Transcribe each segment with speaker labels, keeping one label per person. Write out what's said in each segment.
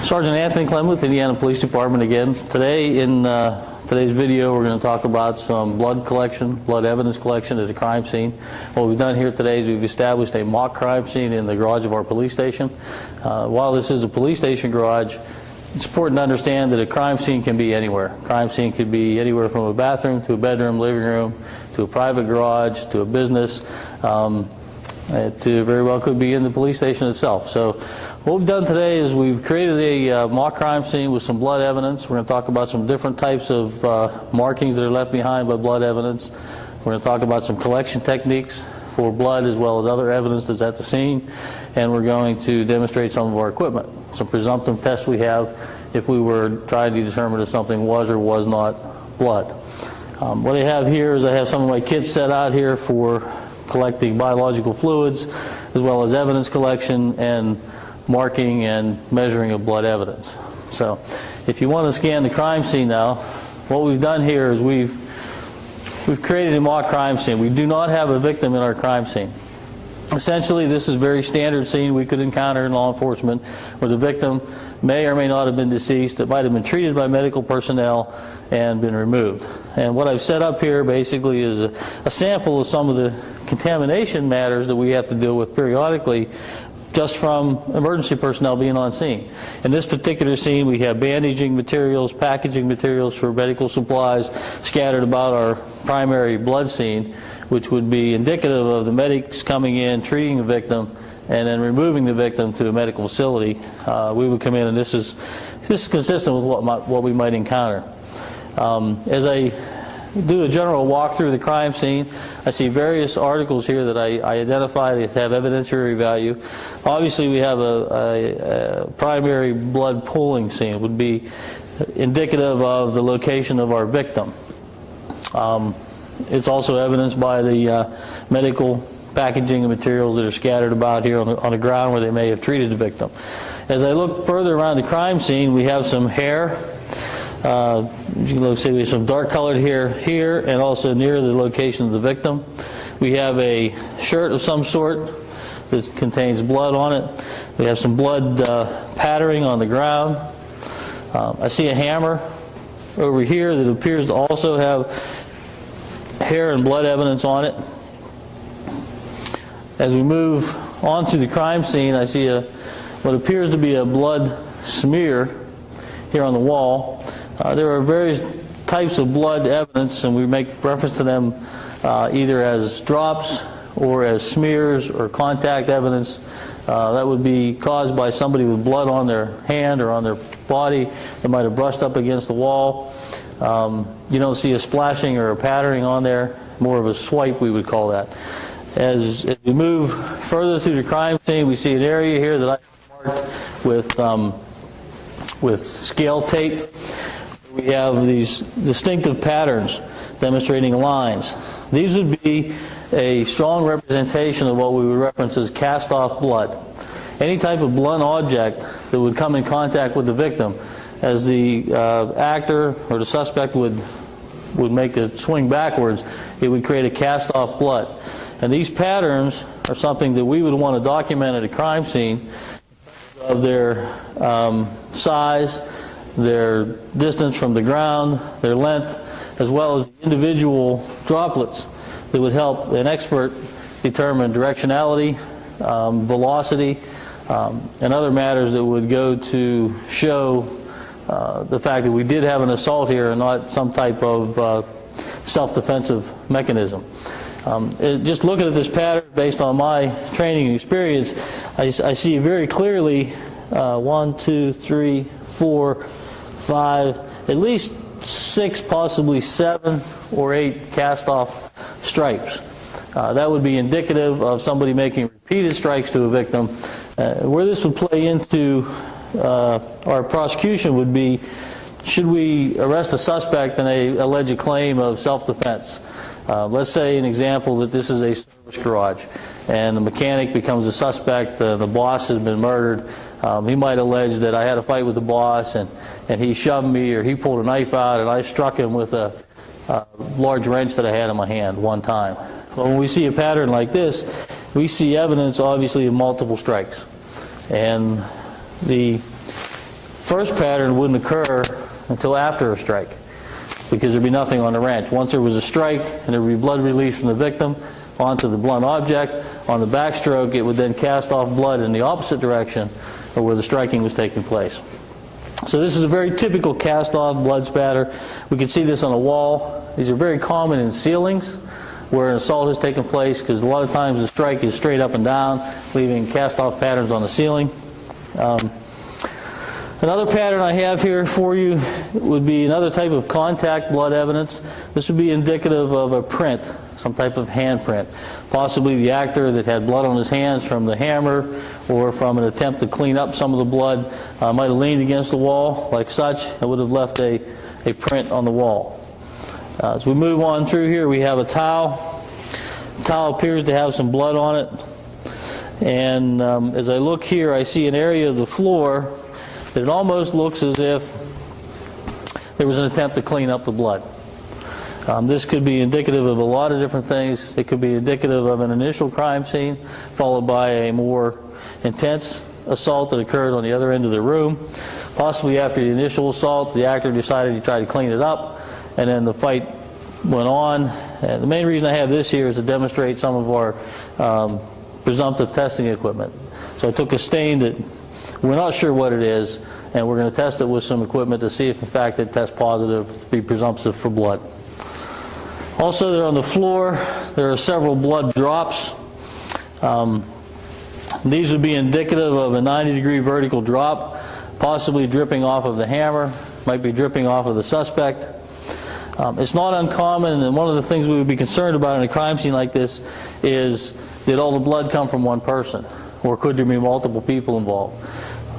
Speaker 1: Sergeant Anthony Clement, Indiana Police Department again. Today, in today's video, we're going to talk about some blood collection, blood evidence collection at a crime scene. What we've done here today is we've established a mock crime scene in the garage of our police station. While this is a police station garage, it's important to understand that a crime scene can be anywhere. A crime scene could be anywhere from a bathroom to a bedroom, living room, to a private garage, to a business. It very well could be in the police station itself. So what we've done today is we've created a mock crime scene with some blood evidence. We're going to talk about some different types of markings that are left behind by blood evidence. We're going to talk about some collection techniques for blood as well as other evidence that's at the scene. And we're going to demonstrate some of our equipment, some presumptive tests we have if we were trying to determine if something was or was not blood. What I have here is I have some of my kits set out here for collecting biological fluids as well as evidence collection and marking and measuring of blood evidence. So if you want to scan the crime scene now, what we've done here is we've created a mock crime scene. We do not have a victim in our crime scene. Essentially, this is a very standard scene we could encounter in law enforcement where the victim may or may not have been deceased. It might have been treated by medical personnel and been removed. And what I've set up here basically is a sample of some of the contamination matters that we have to deal with periodically just from emergency personnel being on scene. In this particular scene, we have bandaging materials, packaging materials for medical supplies scattered about our primary blood scene, which would be indicative of the medics coming in, treating the victim, and then removing the victim to a medical facility. We would come in, and this is consistent with what we might encounter. As I do a general walk through the crime scene, I see various articles here that I identify that have evidentiary value. Obviously, we have a primary blood pooling scene. It would be indicative of the location of our victim. It's also evidenced by the medical packaging and materials that are scattered about here on the ground where they may have treated the victim. As I look further around the crime scene, we have some hair. You can see we have some dark colored hair here and also near the location of the victim. We have a shirt of some sort that contains blood on it. We have some blood patterning on the ground. I see a hammer over here that appears to also have hair and blood evidence on it. As we move on to the crime scene, I see what appears to be a blood smear here on the wall. There are various types of blood evidence, and we make reference to them either as drops or as smears or contact evidence. That would be caused by somebody with blood on their hand or on their body that might have brushed up against the wall. You don't see a splashing or a patterning on there, more of a swipe we would call that. As we move further through the crime scene, we see an area here that I marked with scale tape. We have these distinctive patterns demonstrating lines. These would be a strong representation of what we would reference as cast-off blood. Any type of blunt object that would come in contact with the victim, as the actor or the suspect would make a swing backwards, it would create a cast-off blood. And these patterns are something that we would want to document at a crime scene of their size, their distance from the ground, their length, as well as the individual droplets that would help an expert determine directionality, velocity, and other matters that would go to show the fact that we did have an assault here and not some type of self-defensive mechanism. Just looking at this pattern based on my training and experience, I see very clearly 1, 2, 3, 4, 5, at least 6, possibly 7 or 8 cast-off stripes. That would be indicative of somebody making repeated strikes to a victim. Where this would play into our prosecution would be, should we arrest a suspect in an alleged claim of self-defense? Let's say an example that this is a service garage and the mechanic becomes a suspect, the boss has been murdered. He might allege that I had a fight with the boss and he shoved me or he pulled a knife out and I struck him with a large wrench that I had in my hand one time. Well, when we see a pattern like this, we see evidence obviously of multiple strikes. And the first pattern wouldn't occur until after a strike, because there'd be nothing on the wrench. Once there was a strike and there would be blood released from the victim onto the blunt object, on the backstroke it would then cast off blood in the opposite direction of where the striking was taking place. So this is a very typical cast-off blood spatter. We can see this on a wall. These are very common in ceilings where an assault has taken place, because a lot of times the strike is straight up and down, leaving cast-off patterns on the ceiling. Another pattern I have here for you would be another type of contact blood evidence. This would be indicative of a print, some type of handprint. Possibly the actor that had blood on his hands from the hammer or from an attempt to clean up some of the blood might have leaned against the wall like such and would have left a print on the wall. As we move on through here, we have a towel. The towel appears to have some blood on it. And as I look here, I see an area of the floor that it almost looks as if there was an attempt to clean up the blood. This could be indicative of a lot of different things. It could be indicative of an initial crime scene followed by a more intense assault that occurred on the other end of the room. Possibly after the initial assault, the actor decided to try to clean it up, and then the fight went on. And the main reason I have this here is to demonstrate some of our presumptive testing equipment. So I took a stain that we're not sure what it is, and we're going to test it with some equipment to see if in fact it tests positive to be presumptive for blood. Also, there on the floor, there are several blood drops. These would be indicative of a 90-degree vertical drop, possibly dripping off of the hammer, might be dripping off of the suspect. It's not uncommon, and one of the things we would be concerned about in a crime scene like this is, did all the blood come from one person, or could there be multiple people involved?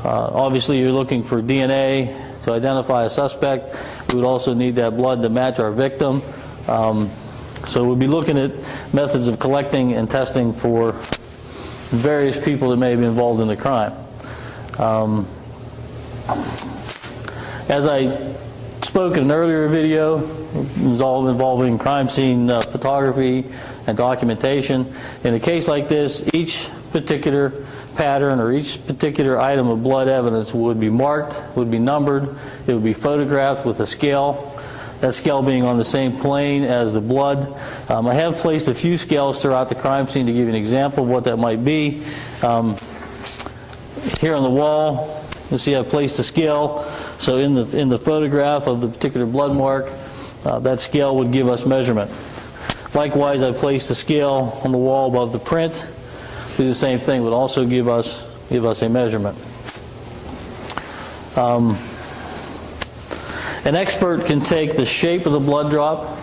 Speaker 1: Obviously, you're looking for DNA to identify a suspect. We would also need that blood to match our victim. So we'll be looking at methods of collecting and testing for various people that may be involved in the crime. As I spoke in an earlier video, involving crime scene photography and documentation. In a case like this, each particular pattern or each particular item of blood evidence would be marked, would be numbered, it would be photographed with a scale, that scale being on the same plane as the blood. I have placed a few scales throughout the crime scene to give you an example of what that might be. Here on the wall, you'll see I've placed a scale. So in the photograph of the particular blood mark, that scale would give us measurement. Likewise, I've placed a scale on the wall above the print. Do the same thing, would also give us a measurement. An expert can take the shape of the blood drop,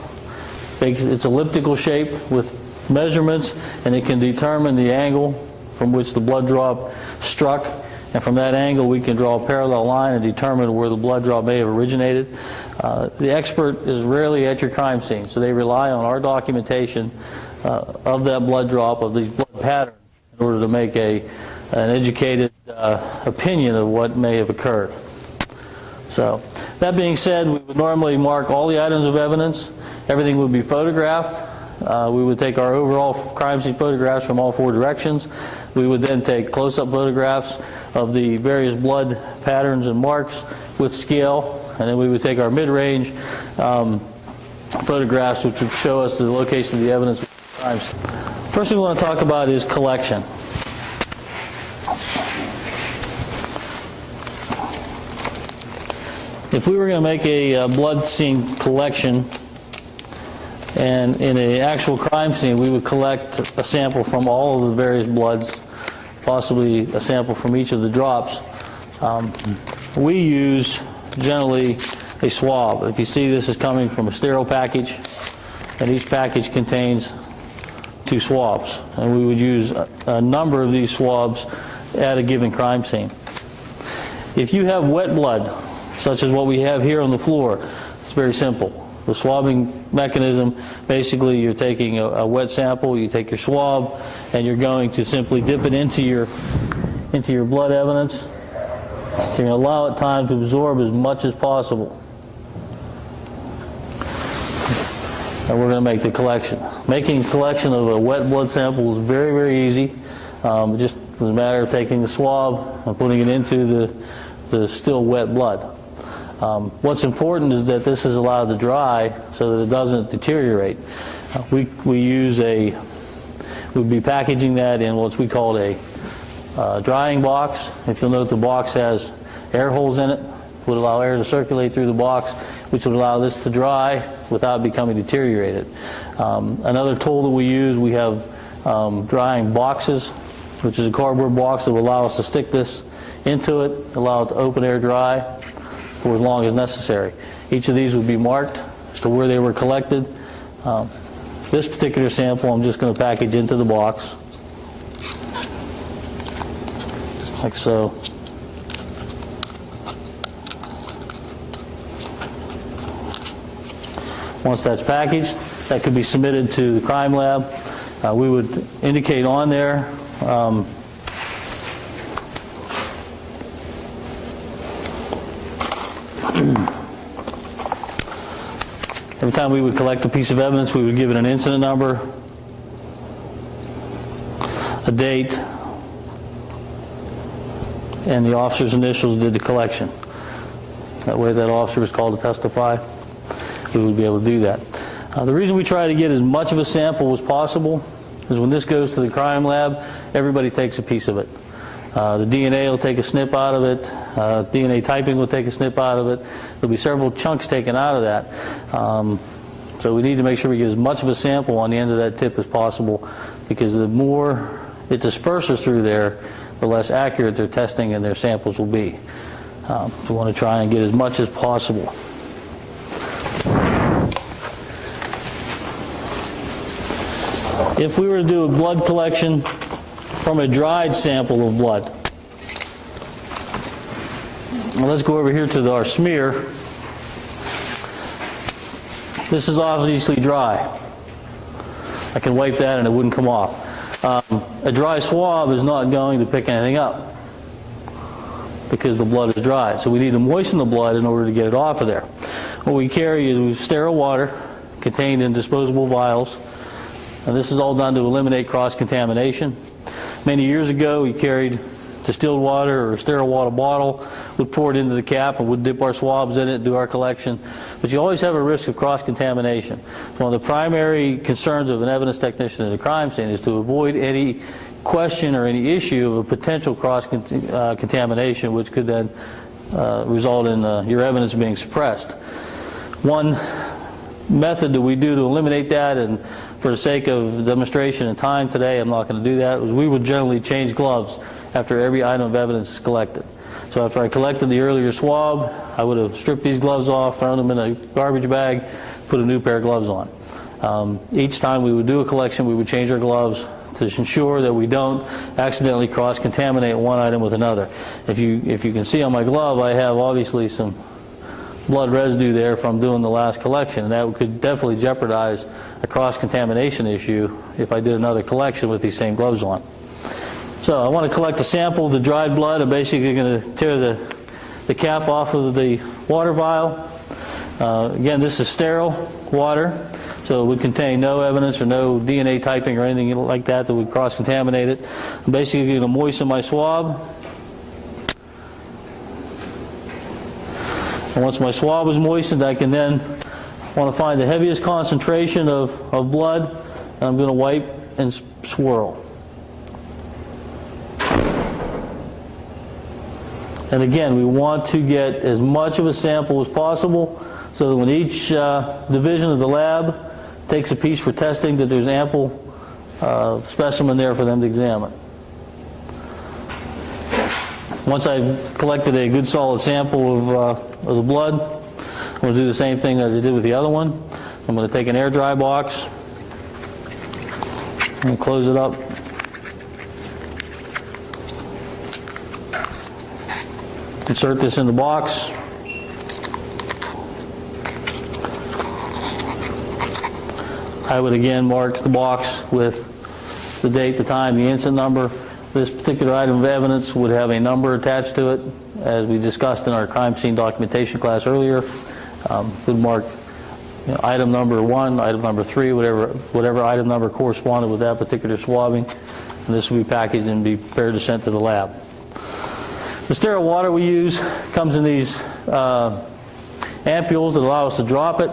Speaker 1: its elliptical shape, with measurements, and it can determine the angle from which the blood drop struck. And from that angle, we can draw a parallel line and determine where the blood drop may have originated. The expert is rarely at your crime scene, so they rely on our documentation of that blood drop, of these blood patterns, in order to make an educated opinion of what may have occurred. So, that being said, we would normally mark all the items of evidence. Everything would be photographed. We would take our overall crime scene photographs from all four directions. We would then take close-up photographs of the various blood patterns and marks with scale, and then we would take our mid-range photographs, which would show us the location of the evidence. First thing we want to talk about is collection. If we were going to make a blood scene collection, and in an actual crime scene, we would collect a sample from all of the various bloods, possibly a sample from each of the drops. We use generally a swab. If you see, this is coming from a sterile package, and each package contains 2 swabs. And we would use a number of these swabs at a given crime scene. If you have wet blood, such as what we have here on the floor, it's very simple. The swabbing mechanism, basically you're taking a wet sample, you take your swab, and you're going to simply dip it into your blood evidence. You're going to allow it time to absorb as much as possible. And we're going to make the collection. Making a collection of a wet blood sample is very, very easy. It just was a matter of taking the swab and putting it into the still wet blood. What's important is that this is allowed to dry so that it doesn't deteriorate. We'd be packaging that in what we call a drying box. If you'll note, the box has air holes in it, would allow air to circulate through the box, which would allow this to dry without becoming deteriorated. Another tool that we use, we have drying boxes, which is a cardboard box that will allow us to stick this into it, allow it to open air dry for as long as necessary. Each of these would be marked as to where they were collected. This particular sample I'm just going to package into the box, like so. Once that's packaged, that could be submitted to the crime lab. We would indicate on there every time we would collect a piece of evidence, we would give it an incident number, a date, and the officer's initials did the collection. That way that officer was called to testify. We would be able to do that. The reason we try to get as much of a sample as possible is when this goes to the crime lab, everybody takes a piece of it. The DNA will take a snip out of it. DNA typing will take a snip out of it. There'll be several chunks taken out of that. So we need to make sure we get as much of a sample on the end of that tip as possible, because the more it disperses through there, the less accurate their testing and their samples will be. So we want to try and get as much as possible. If we were to do a blood collection from a dried sample of blood, well, let's go over here to our smear. This is obviously dry. I can wipe that and it wouldn't come off. A dry swab is not going to pick anything up because the blood is dry. So we need to moisten the blood in order to get it off of there. What we carry is sterile water contained in disposable vials. And this is all done to eliminate cross-contamination. Many years ago, we carried distilled water or a sterile water bottle, would pour it into the cap, and would dip our swabs in it, do our collection. But you always have a risk of cross-contamination. One of the primary concerns of an evidence technician at a crime scene is to avoid any question or any issue of a potential cross-contamination, which could then result in your evidence being suppressed. One method that we do to eliminate that, and for the sake of demonstration and time today, I'm not going to do that, was we would generally change gloves after every item of evidence is collected. So after I collected the earlier swab, I would have stripped these gloves off, thrown them in a garbage bag, put a new pair of gloves on. Each time we would do a collection, we would change our gloves to ensure that we don't accidentally cross-contaminate one item with another. If you can see on my glove, I have obviously some blood residue there from doing the last collection, and that could definitely jeopardize a cross-contamination issue if I did another collection with these same gloves on. So I want to collect a sample of the dried blood. I'm basically going to tear the cap off of the water vial. Again, this is sterile water, so it would contain no evidence or no DNA typing or anything like that that would cross-contaminate it. I'm basically going to moisten my swab. And once my swab is moistened, I can then want to find the heaviest concentration of blood, and I'm going to wipe and swirl. And again, we want to get as much of a sample as possible so that when each division of the lab takes a piece for testing, that there's ample specimen there for them to examine. Once I've collected a good solid sample of the blood, I'm going to do the same thing as I did with the other one. I'm going to take an air dry box and close it up. Insert this in the box. I would again mark the box with the date, the time, the incident number. This particular item of evidence would have a number attached to it, as we discussed in our crime scene documentation class earlier. Would mark item number 1, item number 3, whatever item number corresponded with that particular swabbing. And this will be packaged and be prepared to send to the lab. The sterile water we use comes in these ampules that allow us to drop it.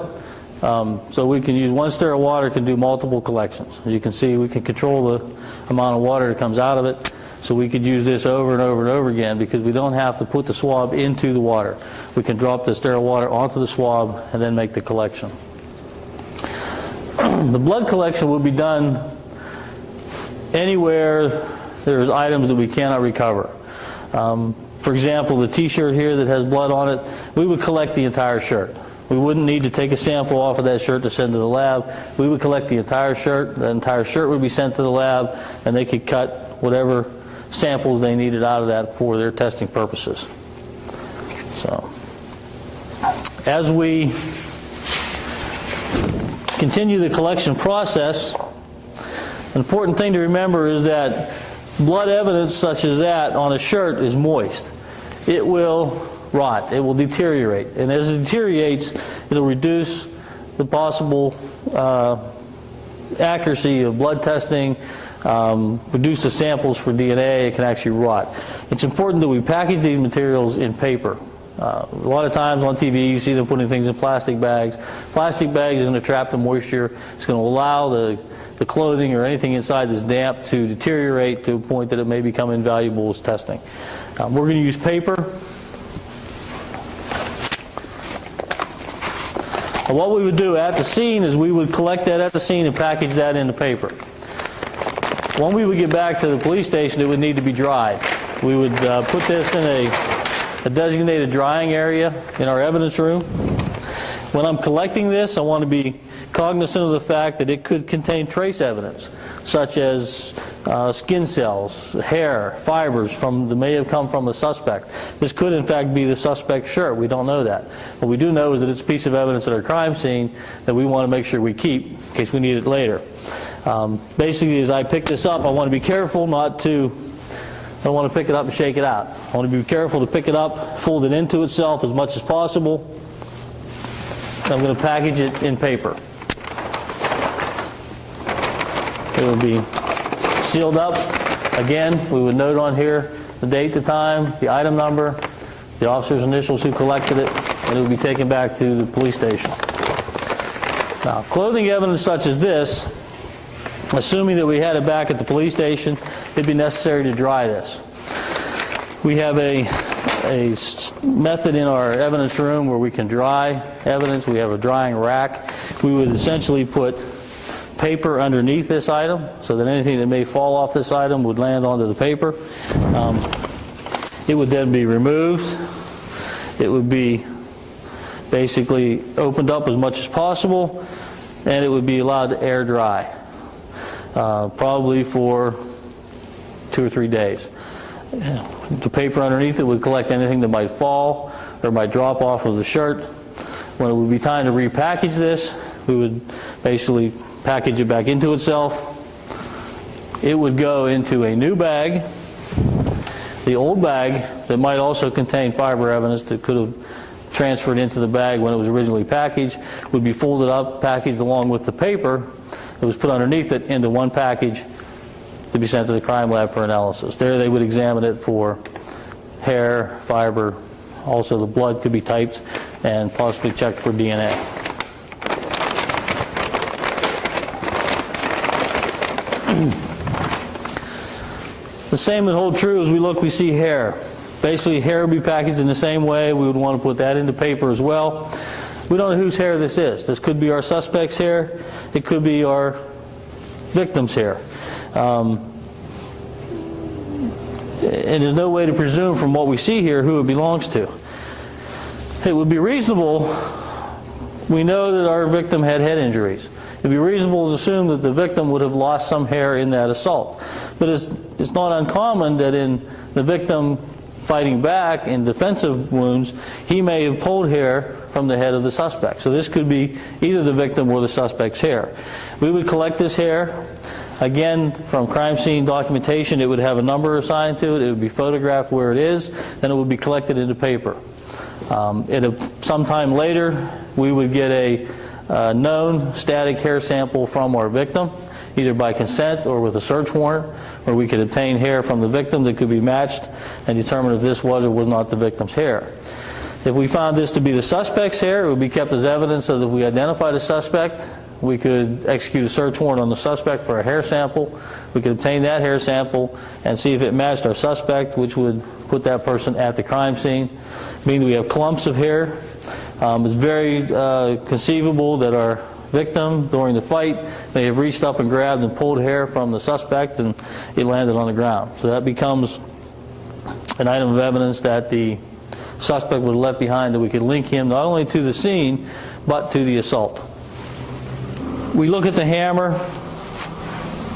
Speaker 1: So we can use one sterile water, can do multiple collections. As you can see, we can control the amount of water that comes out of it. So we could use this over and over and over again because we don't have to put the swab into the water. We can drop the sterile water onto the swab and then make the collection. The blood collection will be done anywhere there's items that we cannot recover. For example, the t-shirt here that has blood on it, we would collect the entire shirt. We wouldn't need to take a sample off of that shirt to send to the lab. We would collect the entire shirt. The entire shirt would be sent to the lab, and they could cut whatever samples they needed out of that for their testing purposes. So, as we continue the collection process, an important thing to remember is that blood evidence such as that on a shirt is moist. It will rot. It will deteriorate. And as it deteriorates, it will reduce the possible accuracy of blood testing, reduce the samples for DNA. It can actually rot. It's important that we package these materials in paper. A lot of times on TV you see them putting things in plastic bags. Plastic bags is going to trap the moisture. It's going to allow the clothing or anything inside that's damp to deteriorate to a point that it may become invaluable as testing. We're going to use paper. And what we would do at the scene is we would collect that at the scene and package that into paper. When we would get back to the police station, it would need to be dried. We would put this in a designated drying area in our evidence room. When I'm collecting this, I want to be cognizant of the fact that it could contain trace evidence, such as skin cells, hair, fibers that may have come from the suspect. This could in fact be the suspect's shirt. We don't know that. What we do know is that it's a piece of evidence at our crime scene that we want to make sure we keep in case we need it later. Basically, as I pick this up, I want to be careful not to, I don't want to pick it up and shake it out. I want to be careful to pick it up, fold it into itself as much as possible. I'm going to package it in paper. It will be sealed up. Again, we would note on here the date, the time, the item number, the officer's initials who collected it, and it would be taken back to the police station. Now, clothing evidence such as this, assuming that we had it back at the police station, it'd be necessary to dry this. We have a method in our evidence room where we can dry evidence. We have a drying rack. We would essentially put paper underneath this item so that anything that may fall off this item would land onto the paper. It would then be removed. It would be basically opened up as much as possible, and it would be allowed to air dry, probably for 2 or 3 days. The paper underneath it would collect anything that might fall or might drop off of the shirt. When it would be time to repackage this, we would basically package it back into itself. It would go into a new bag. The old bag that might also contain fiber evidence that could have transferred into the bag when it was originally packaged would be folded up, packaged along with the paper that was put underneath it into one package to be sent to the crime lab for analysis. There they would examine it for hair, fiber. Also the blood could be typed and possibly checked for DNA. The same would hold true as we see hair. Basically, hair would be packaged in the same way. We would want to put that into paper as well. We don't know whose hair this is. This could be our suspect's hair. It could be our victim's hair. And there's no way to presume from what we see here who it belongs to. It would be reasonable. We know that our victim had head injuries. It would be reasonable to assume that the victim would have lost some hair in that assault. But it's not uncommon that in the victim fighting back in defensive wounds, he may have pulled hair from the head of the suspect. So this could be either the victim or the suspect's hair. We would collect this hair. Again, from crime scene documentation, it would have a number assigned to it. It would be photographed where it is. Then it would be collected into paper. Sometime later, we would get a known static hair sample from our victim. either by consent or with a search warrant, where we could obtain hair from the victim that could be matched and determine if this was or was not the victim's hair. If we found this to be the suspect's hair, it would be kept as evidence so that if we identified a suspect, we could execute a search warrant on the suspect for a hair sample. We could obtain that hair sample and see if it matched our suspect, which would put that person at the crime scene. Meaning we have clumps of hair. It's very conceivable that our victim, during the fight, may have reached up and grabbed and pulled hair from the suspect and it landed on the ground. So that becomes an item of evidence that the suspect would have left behind, that we could link him not only to the scene, but to the assault. We look at the hammer.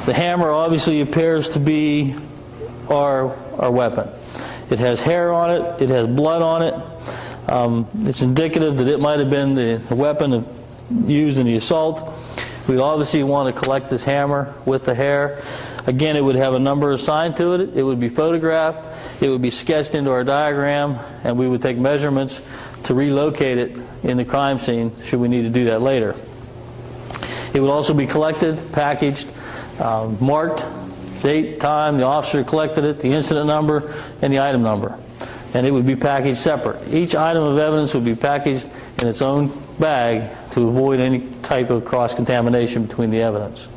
Speaker 1: The hammer obviously appears to be our weapon. It has hair on it. It has blood on it. It's indicative that it might have been the weapon used in the assault. We obviously want to collect this hammer with the hair. Again, it would have a number assigned to it. It would be photographed. It would be sketched into our diagram, and we would take measurements to relocate it in the crime scene should we need to do that later. It would also be collected, packaged, marked, date, time, the officer collected it, the incident number, and the item number. And it would be packaged separate. Each item of evidence would be packaged in its own bag to avoid any type of cross-contamination between the evidence.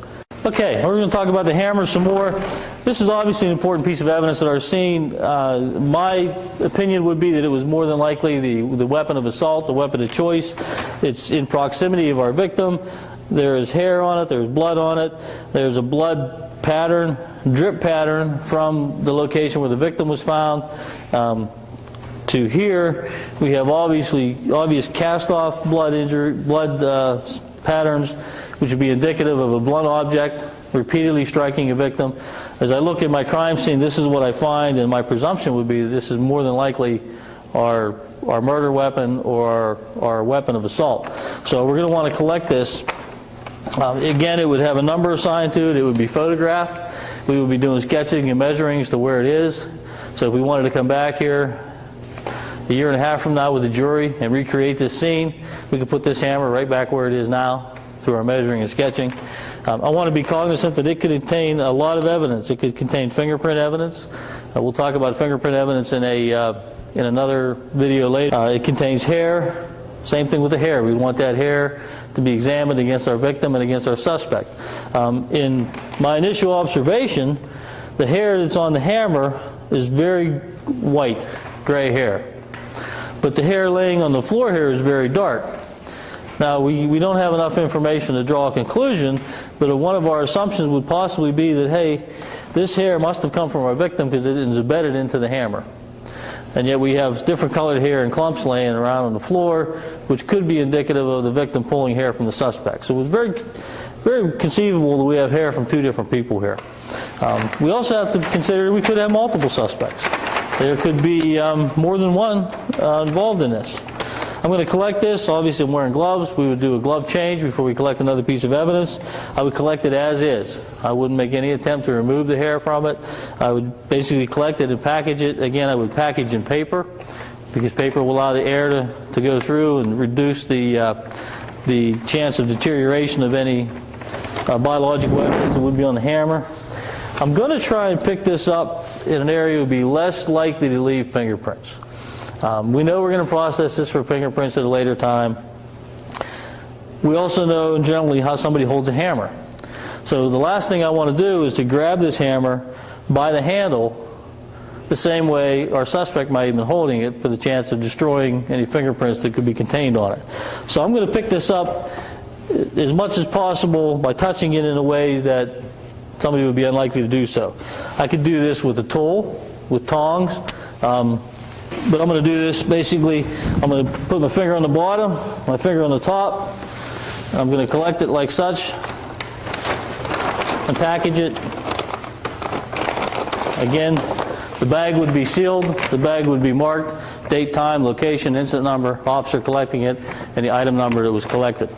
Speaker 1: Okay, we're going to talk about the hammer some more. This is obviously an important piece of evidence at our scene. My opinion would be that it was more than likely the weapon of assault, the weapon of choice. It's in proximity of our victim. There is hair on it, there's blood on it, there's a blood pattern, drip pattern from the location where the victim was found to here. We have obvious cast-off blood patterns, which would be indicative of a blunt object repeatedly striking a victim. As I look at my crime scene, this is what I find, and my presumption would be that this is more than likely our murder weapon or our weapon of assault. So we're going to want to collect this. Again, it would have a number assigned to it. It would be photographed. We would be doing sketching and measuring as to where it is. So if we wanted to come back here a year and a half from now with the jury and recreate this scene, we could put this hammer right back where it is now through our measuring and sketching. I want to be cognizant that it could contain a lot of evidence. It could contain fingerprint evidence. We'll talk about fingerprint evidence in another video later. It contains hair. Same thing with the hair. We want that hair to be examined against our victim and against our suspect. In my initial observation, the hair that's on the hammer is very white, gray hair. But the hair laying on the floor here is very dark. Now, we don't have enough information to draw a conclusion, but one of our assumptions would possibly be that, hey, this hair must have come from our victim because it is embedded into the hammer. And yet we have different colored hair and clumps laying around on the floor, which could be indicative of the victim pulling hair from the suspect. So it was very, very conceivable that we have hair from two different people here. We also have to consider we could have multiple suspects. There could be more than one involved in this. I'm going to collect this. Obviously, I'm wearing gloves. We would do a glove change before we collect another piece of evidence. I would collect it as is. I wouldn't make any attempt to remove the hair from it. I would basically collect it and package it. Again, I would package in paper because paper will allow the air to go through and reduce the chance of deterioration of any biological evidence that would be on the hammer. I'm going to try and pick this up in an area that would be less likely to leave fingerprints. We know we're going to process this for fingerprints at a later time. We also know generally how somebody holds a hammer. So the last thing I want to do is to grab this hammer by the handle the same way our suspect might have been holding it for the chance of destroying any fingerprints that could be contained on it. So I'm going to pick this up as much as possible by touching it in a way that somebody would be unlikely to do so. I could do this with a tool, with tongs. But I'm going to do this basically, I'm going to put my finger on the bottom, my finger on the top. I'm going to collect it like such and package it. Again, the bag would be sealed, the bag would be marked, date, time, location, incident number, officer collecting it, and the item number that was collected.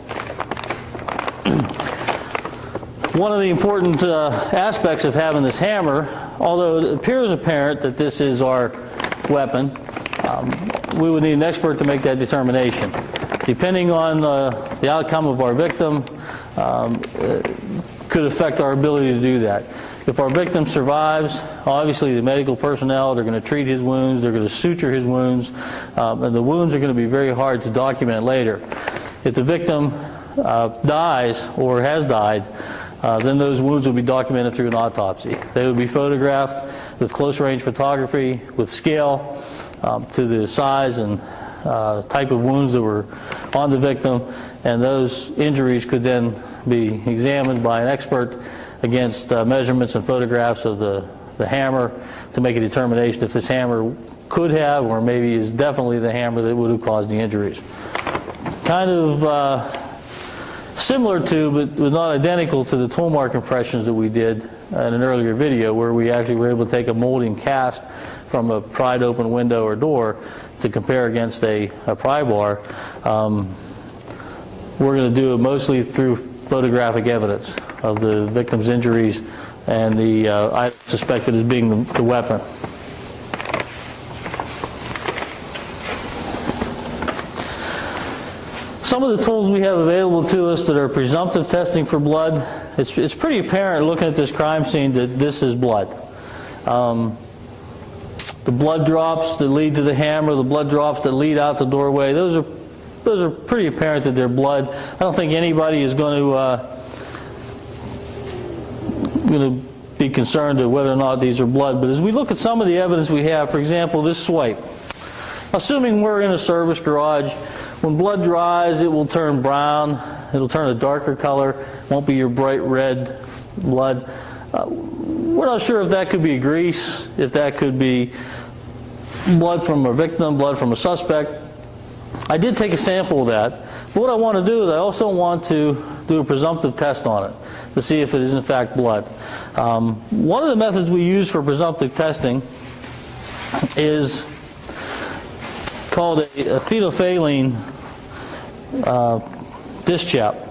Speaker 1: One of the important aspects of having this hammer, although it appears apparent that this is our weapon, we would need an expert to make that determination. Depending on the outcome of our victim, could affect our ability to do that. If our victim survives, obviously the medical personnel, they're going to treat his wounds, they're going to suture his wounds, and the wounds are going to be very hard to document later. If the victim dies or has died, then those wounds will be documented through an autopsy. They would be photographed with close-range photography, with scale to the size and type of wounds that were on the victim, and those injuries could then be examined by an expert against measurements and photographs of the hammer to make a determination if this hammer could have or maybe is definitely the hammer that would have caused the injuries. Kind of similar to, but not identical to, the tool mark impressions that we did in an earlier video, where we actually were able to take a molding cast from a pried open window or door to compare against a pry bar. We're going to do it mostly through photographic evidence of the victim's injuries and the item suspected as being the weapon. Some of the tools we have available to us that are presumptive testing for blood, it's pretty apparent looking at this crime scene that this is blood. The blood drops that lead to the hammer, the blood drops that lead out the doorway, those are pretty apparent that they're blood. I don't think anybody is going to be concerned with whether or not these are blood. But as we look at some of the evidence we have, for example, this swipe. Assuming we're in a service garage, when blood dries, it will turn brown. It'll turn a darker color. It won't be your bright red blood. We're not sure if that could be grease, if that could be blood from a victim, blood from a suspect. I did take a sample of that. But what I want to do is I also want to do a presumptive test on it to see if it is in fact blood. One of the methods we use for presumptive testing is called a phenolphthalein dischap.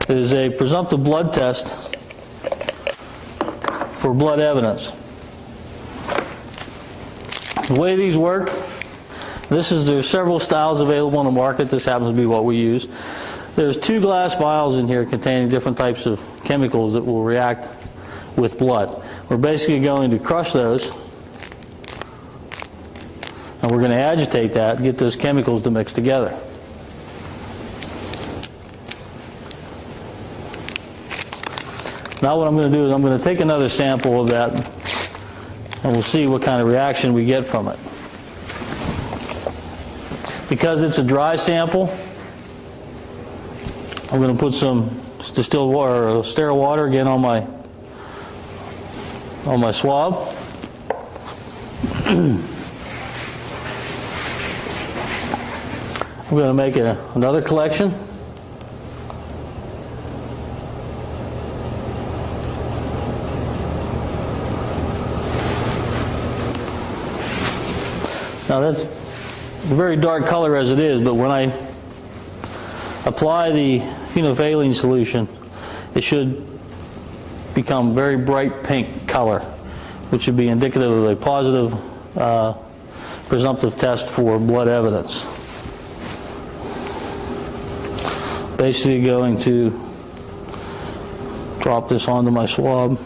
Speaker 1: It is a presumptive blood test for blood evidence. The way these work, there's several styles available on the market. This happens to be what we use. There's 2 glass vials in here containing different types of chemicals that will react with blood. We're basically going to crush those, and we're going to agitate that and get those chemicals to mix together. Now what I'm going to do is I'm going to take another sample of that, and we'll see what kind of reaction we get from it. Because it's a dry sample, I'm going to put some distilled water or sterile water again on my swab. I'm going to make another collection. Now that's a very dark color as it is, but when I apply the phenolphthalein solution, it should become very bright pink color, which should be indicative of a positive presumptive test for blood evidence. Basically going to drop this onto my swab.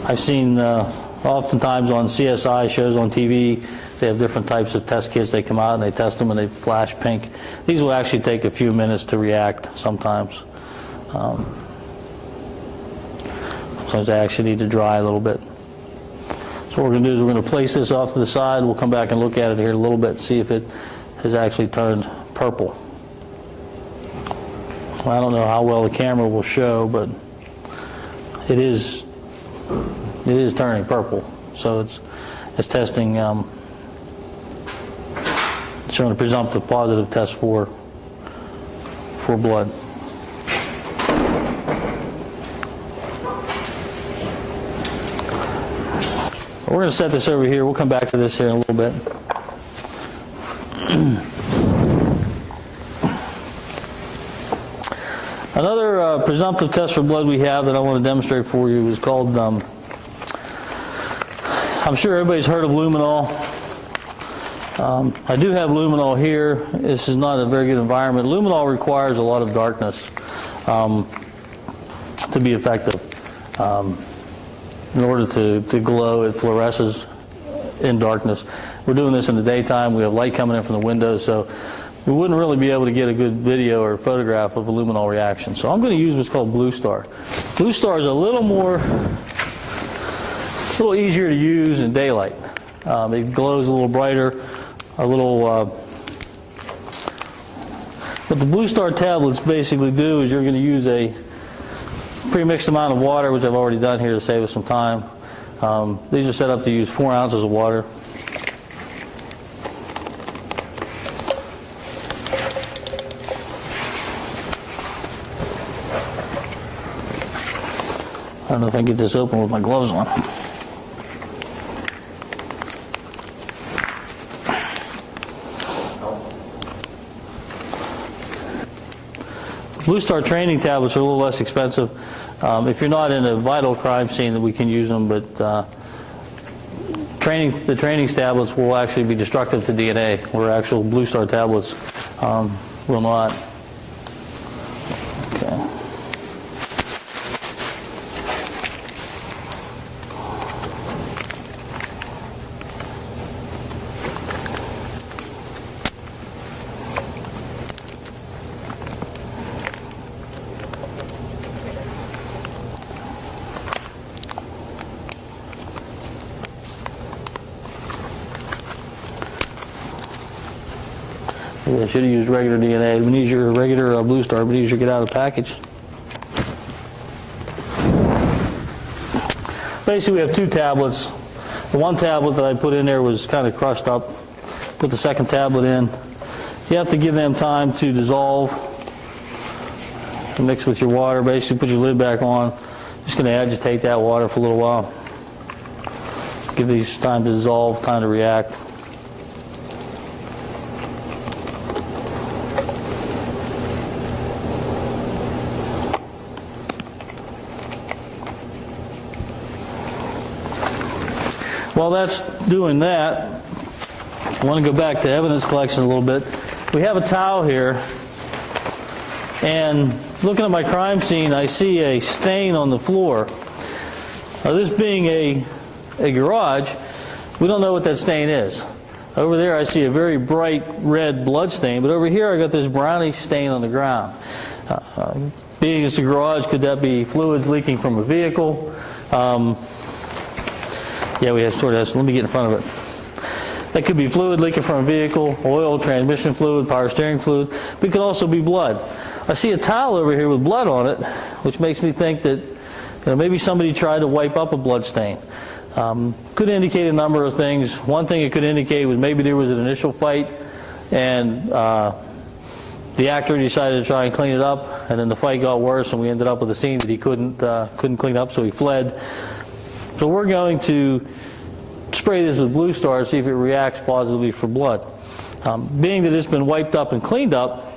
Speaker 1: I've seen oftentimes on CSI shows on TV, they have different types of test kits. They come out and they test them and they flash pink. These will actually take a few minutes to react sometimes. Sometimes they actually need to dry a little bit. So what we're going to do is we're going to place this off to the side. We'll come back and look at it here in a little bit and see if it has actually turned purple. I don't know how well the camera will show, but it is turning purple. So it's testing, showing a presumptive positive test for blood. We're going to set this over here. We'll come back to this here in a little bit. Another presumptive test for blood we have that I want to demonstrate for you is called, I'm sure everybody's heard of luminol. I do have luminol here. This is not a very good environment. Luminol requires a lot of darkness to be effective. In order to glow, it fluoresces in darkness. We're doing this in the daytime. We have light coming in from the windows, so we wouldn't really be able to get a good video or photograph of a luminol reaction. So I'm going to use what's called Blue Star. Blue Star is a little easier to use in daylight. It glows a little brighter, what the Blue Star tablets basically do is you're going to use a pre-mixed amount of water, which I've already done here to save us some time. These are set up to use 4 ounces of water. I don't know if I can get this open with my gloves on. Blue Star training tablets are a little less expensive. If you're not in a vital crime scene, then we can use them, but the training tablets will actually be destructive to DNA, where actual Blue Star tablets will not. Okay. I should have used regular DNA. We need your regular Blue Star, but easier to get out of the package. Basically, we have 2 tablets. The one tablet that I put in there was kind of crushed up. Put the second tablet in. You have to give them time to dissolve, to mix with your water. Basically, put your lid back on. Just going to agitate that water for a little while. Give these time to dissolve, time to react. While that's doing that, I want to go back to evidence collection a little bit. We have a towel here, and looking at my crime scene, I see a stain on the floor. Now, this being a garage, we don't know what that stain is. Over there I see a very bright red blood stain, but over here I got this brownish stain on the ground. Being it's a garage, could that be fluids leaking from a vehicle? Yeah, we have sort of. Let me get in front of it. That could be fluid leaking from a vehicle, oil, transmission fluid, power steering fluid. But it could also be blood. I see a towel over here with blood on it, which makes me think that maybe somebody tried to wipe up a blood stain. Could indicate a number of things. One thing it could indicate was maybe there was an initial fight, and the actor decided to try and clean it up, and then the fight got worse, and we ended up with a scene that he couldn't clean up, so he fled. So we're going to spray this with Blue Star to see if it reacts positively for blood. Being that it's been wiped up and cleaned up,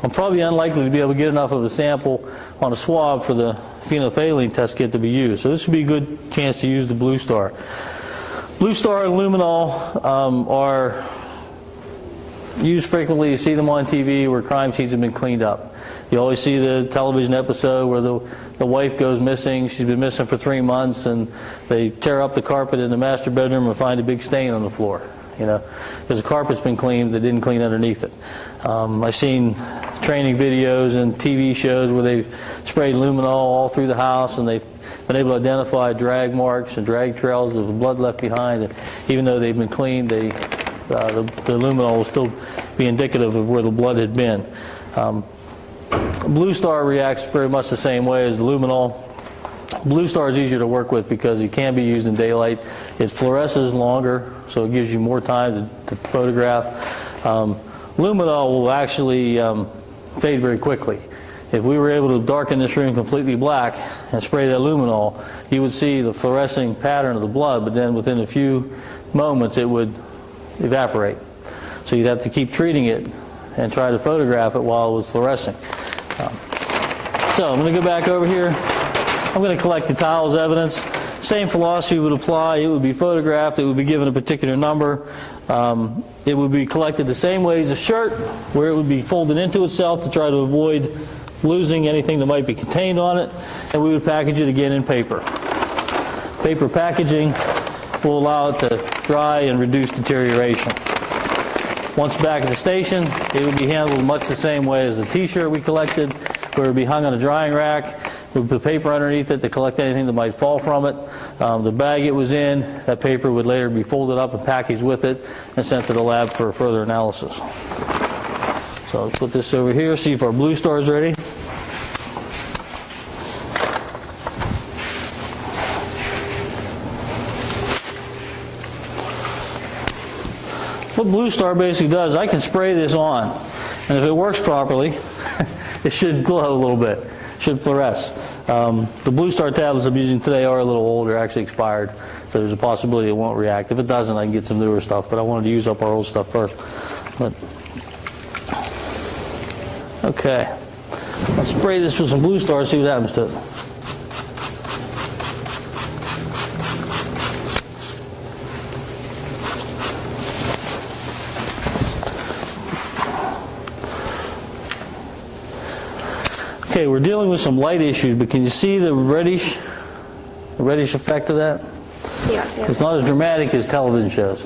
Speaker 1: I'm probably unlikely to be able to get enough of a sample on a swab for the phenolphthalein test kit to be used. So this would be a good chance to use the Blue Star. Blue Star and luminol are used frequently. You see them on TV where crime scenes have been cleaned up. You always see the television episode where the wife goes missing. She's been missing for 3 months, and they tear up the carpet in the master bedroom and find a big stain on the floor. Because the carpet's been cleaned, they didn't clean underneath it. I've seen training videos and TV shows where they've sprayed luminol all through the house, and they've been able to identify drag marks and drag trails of blood left behind. And even though they've been cleaned, the luminol will still be indicative of where the blood had been. Blue Star reacts very much the same way as the luminol. Blue Star is easier to work with because it can be used in daylight. It fluoresces longer, so it gives you more time to photograph. Luminol will actually fade very quickly. If we were able to darken this room completely black and spray that luminol, you would see the fluorescing pattern of the blood, but then within a few moments it would evaporate. So you'd have to keep treating it and try to photograph it while it was fluorescing. So I'm going to go back over here. I'm going to collect the towel as evidence. Same philosophy would apply. It would be photographed. It would be given a particular number. It would be collected the same way as a shirt, where it would be folded into itself to try to avoid losing anything that might be contained on it, and we would package it again in paper. Paper packaging will allow it to dry and reduce deterioration. Once back at the station, it would be handled much the same way as the t-shirt we collected, where it would be hung on a drying rack. We would put paper underneath it to collect anything that might fall from it. The bag it was in, that paper would later be folded up and packaged with it and sent to the lab for further analysis. So let's put this over here, see if our Blue Star is ready. What Blue Star basically does, I can spray this on, and if it works properly, it should glow a little bit, should fluoresce. The Blue Star tablets I'm using today are a little older, actually expired, so there's a possibility it won't react. If it doesn't, I can get some newer stuff, but I wanted to use up our old stuff first. Okay, let's spray this with some Blue Star and see what happens to it. Okay, we're dealing with some light issues, but can you see the reddish effect of that?
Speaker 2: Yeah.
Speaker 1: It's not as dramatic as television shows.